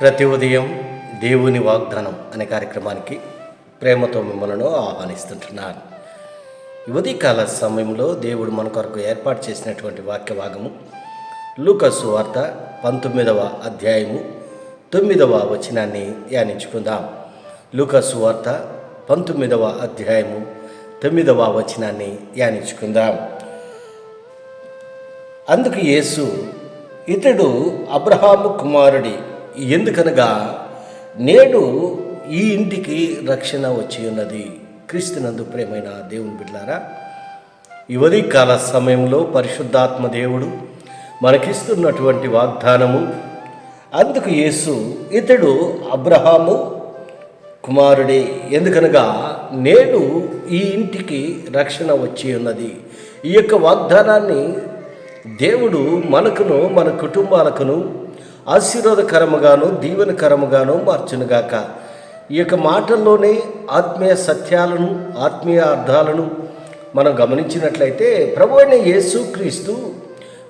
ప్రతి ఉదయం దేవుని వాగ్దానం అనే కార్యక్రమానికి ప్రేమతో మిమ్మల్ని ఆహ్వానిస్తుంటున్నాను. ఉదయకాల సమయంలో దేవుడు మన కొరకు ఏర్పాటు చేసినటువంటి వాక్య భాగము లూకా సువార్త 19వ అధ్యాయము 9వ వచనాన్ని ధ్యానించుకుందాం. లూకా సువార్త 19వ అధ్యాయము 9వ వచనాన్ని ధ్యానించుకుందాం. అందుకు యేసు, ఇతడు అబ్రహాము కుమారుడి, ఎందుకనగా నేడు ఈ ఇంటికి రక్షణ వచ్చి ఉన్నది. క్రీస్తునందు ప్రేమైన దేవుని బిడ్డలారా, ఈ ఉదయకాల సమయంలో పరిశుద్ధాత్మ దేవుడు మనకిస్తున్నటువంటి వాగ్దానము. అందుకు యేసు, ఇతడు అబ్రహాము కుమారుడే, ఎందుకనగా నేడు ఈ ఇంటికి రక్షణ వచ్చి ఉన్నది. ఈ యొక్క వాగ్దానాన్ని దేవుడు మనకును మన కుటుంబాలకును ఆశీర్వాదకరముగాను దీవెనకరముగాను మార్చునుగాక. ఈ యొక్క మాటల్లోనే ఆత్మీయ సత్యాలను, ఆత్మీయ అర్థాలను మనం గమనించినట్లయితే, ప్రభువైన అయిన యేసుక్రీస్తు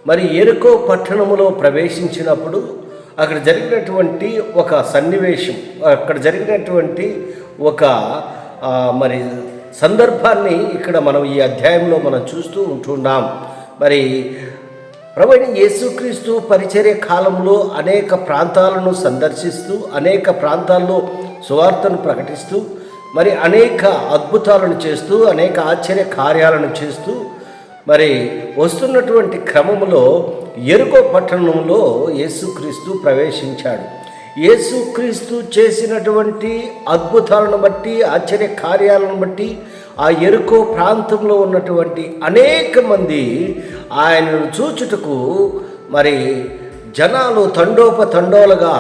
మరి యెరికో పట్టణములో ప్రవేశించినప్పుడు అక్కడ జరిగినటువంటి ఒక సన్నివేశం, అక్కడ జరిగినటువంటి ఒక మరి సందర్భాన్ని ఇక్కడ మనం ఈ అధ్యాయంలో మనం చూస్తూ ఉంటున్నాం. మరి ప్రభువైన యేసుక్రీస్తు పరిచర్య కాలంలో అనేక ప్రాంతాలను సందర్శిస్తూ, అనేక ప్రాంతాల్లో సువార్తను ప్రకటిస్తూ, మరి అనేక అద్భుతాలను చేస్తూ, అనేక ఆశ్చర్య కార్యాలను చేస్తూ మరి వస్తున్నటువంటి క్రమంలో యెరికో పట్టణంలో యేసుక్రీస్తు ప్రవేశించాడు. యేసుక్రీస్తు చేసినటువంటి అద్భుతాలను బట్టి, ఆశ్చర్య కార్యాలను బట్టి ఆ యెరికో ప్రాంతంలో ఉన్నటువంటి అనేక మంది ఆయనను చూచుటకు మరి జనాలు తండోపతండోలుగా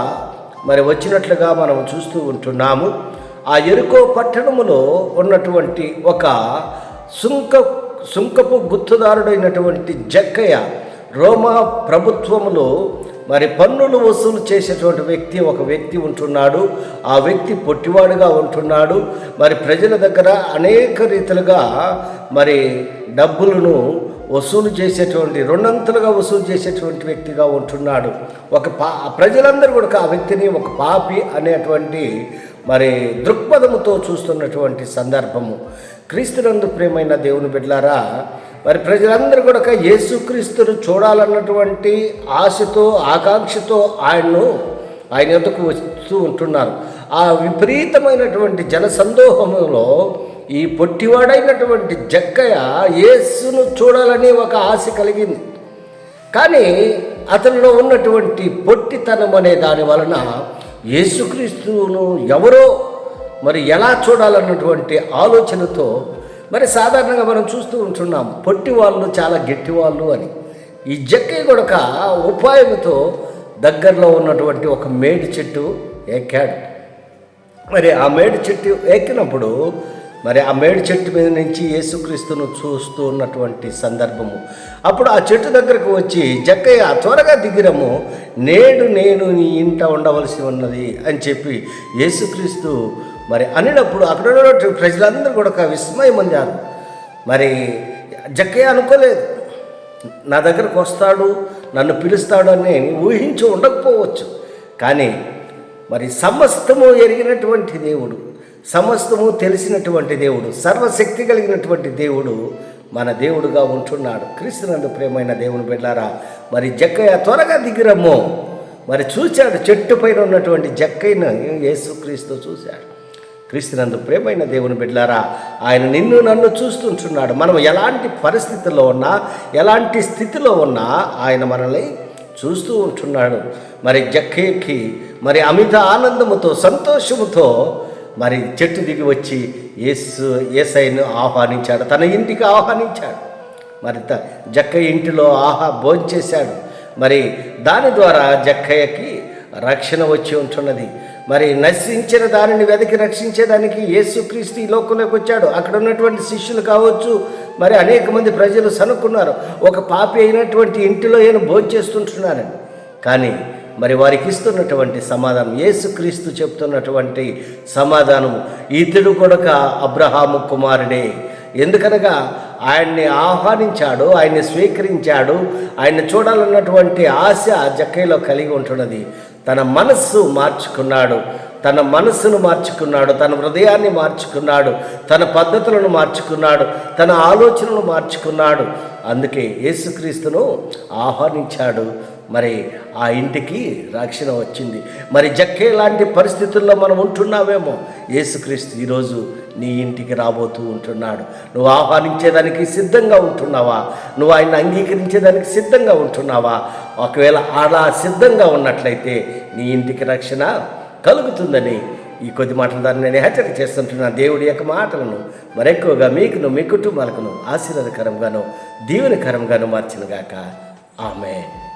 మరి వచ్చినట్లుగా మనం చూస్తూ ఉంటున్నాము. ఆ యెరికో పట్టణములో ఉన్నటువంటి ఒక సుంకపు గుర్తుదారుడైనటువంటి జక్కయ్య, రోమా ప్రభుత్వములో మరి పన్నులు వసూలు చేసేటువంటి ఒక వ్యక్తి ఉంటున్నాడు. ఆ వ్యక్తి పొట్టివాడుగా ఉంటున్నాడు. మరి ప్రజల దగ్గర అనేక రీతిలుగా మరి డబ్బులను వసూలు చేసేటువంటి, రెండంతలుగా వసూలు చేసేటువంటి వ్యక్తిగా ఉంటున్నాడు. ప్రజలందరూ కూడా ఆ వ్యక్తిని ఒక పాపి అనేటువంటి మరి దృక్పథముతో చూస్తున్నటువంటి సందర్భము. క్రీస్తునందు ప్రేమైన దేవుని బిడ్డలారా, మరి ప్రజలందరూ కూడా యేసుక్రీస్తును చూడాలన్నటువంటి ఆశతో, ఆకాంక్షతో ఆయన యొద్దకు వస్తూ ఉంటున్నారు. ఆ విపరీతమైనటువంటి జనసందోహంలో ఈ పొట్టివాడైనటువంటి జక్కయ్య యేసును చూడాలని ఒక ఆశ కలిగింది. కానీ అతనిలో ఉన్నటువంటి పొట్టితనం అనే దాని వలన యేసుక్రీస్తును ఎవరో మరి ఎలా చూడాలన్నటువంటి ఆలోచనతో, మరి సాధారణంగా మనం చూస్తూ ఉంటున్నాం పొట్టి వాళ్ళు చాలా గట్టివాళ్ళు అని. ఈ జక్కయ్య కొడుక ఉపాయంతో దగ్గరలో ఉన్నటువంటి ఒక మేడి చెట్టు ఎక్కాడు. మరి ఆ మేడి చెట్టు ఎక్కినప్పుడు మరి ఆ మేడి చెట్టు మీద నుంచి యేసుక్రీస్తును చూస్తూ ఉన్నటువంటి సందర్భము. అప్పుడు ఆ చెట్టు దగ్గరకు వచ్చి, జక్కయ్య త్వరగా దిగిరము, నేడు నేను నీ ఇంట ఉండవలసి ఉన్నది అని చెప్పి యేసుక్రీస్తు మరి అనినప్పుడు అక్కడ ఉన్నటువంటి ప్రజలందరూ కూడా విస్మయం పొందారు. మరి జక్కయ్య అనుకోలేదు, నా దగ్గరకు వస్తాడు, నన్ను పిలుస్తాడు అని ఊహించి ఉండకపోవచ్చు. కానీ మరి సమస్తము ఎరిగినటువంటి దేవుడు, సమస్తము తెలిసినటువంటి దేవుడు, సర్వశక్తి కలిగినటువంటి దేవుడు మన దేవుడుగా ఉంటున్నాడు. క్రీస్తునందు ప్రేమైన దేవుని బిడ్డలారా, మరి జక్కయ్య త్వరగా దిగిరమ్మో మరి చూశాడు. చెట్టు పైన ఉన్నటువంటి జక్కయ్యను యేసుక్రీస్తు చూశాడు. క్రీస్తునందు ప్రేమైన దేవుని బిడ్డలారా, ఆయన నిన్ను నన్ను చూస్తుంటున్నాడు. మనం ఎలాంటి పరిస్థితుల్లో ఉన్నా, ఎలాంటి స్థితిలో ఉన్నా ఆయన మనల్ని చూస్తూ ఉంటున్నాడు. మరి జక్కయ్యకి మరి అమిత ఆనందముతో, సంతోషముతో మరి చెట్టు దిగి వచ్చి యేసయ్యను ఆహ్వానించాడు, తన ఇంటికి ఆహ్వానించాడు. మరి జక్కయ్య ఇంటిలో భోంచేశాడు. మరి దాని ద్వారా జక్కయ్యకి రక్షణ వచ్చి ఉంటున్నది. మరి నశించిన దానిని వెతికి రక్షించేదానికి యేసుక్రీస్తు ఈ లోకంలోకి వచ్చాడు. అక్కడ ఉన్నటువంటి శిష్యులు కావచ్చు, మరి అనేక మంది ప్రజలు సనుక్కున్నారు, ఒక పాపి అయినటువంటి ఇంటిలో ఈయన భోంచేస్తుంటున్నారని. కానీ మరి వారికి ఇస్తున్నటువంటి సమాధానం, యేసుక్రీస్తు చెప్తున్నటువంటి సమాధానం, ఇతడు కొడుక అబ్రహాము కుమారుడే, ఎందుకనగా ఆయన్ని ఆహ్వానించాడు, ఆయన్ని స్వీకరించాడు. ఆయన్ని చూడాలన్నటువంటి ఆశ జక్కయ్యలో కలిగి ఉంటున్నది. తన మనస్సు మార్చుకున్నాడు, తన మనస్సును మార్చుకున్నాడు, తన హృదయాన్ని మార్చుకున్నాడు, తన పద్ధతులను మార్చుకున్నాడు, తన ఆలోచనలు మార్చుకున్నాడు. అందుకే యేసుక్రీస్తును ఆహ్వానించాడు. మరి ఆ ఇంటికి రక్షణ వచ్చింది. మరి జక్కే లాంటి పరిస్థితుల్లో మనం ఉంటున్నావేమో, యేసుక్రీస్తు ఈరోజు నీ ఇంటికి రాబోతూ ఉంటున్నాడు. నువ్వు ఆహ్వానించేదానికి సిద్ధంగా ఉంటున్నావా? నువ్వు ఆయన అంగీకరించేదానికి సిద్ధంగా ఉంటున్నావా? ఒకవేళ అలా సిద్ధంగా ఉన్నట్లయితే నీ ఇంటికి రక్షణ కలుగుతుందని ఈ కొద్ది మాటల ద్వారా నేను హెచ్చరిక చేస్తుంటున్నాను. దేవుడి యొక్క మాటలను మరెక్కువగా మీకును మీ కుటుంబాలకును ఆశీర్వాదకరంగాను దీవెనకరంగాను మార్చినగాక. ఆమేన్.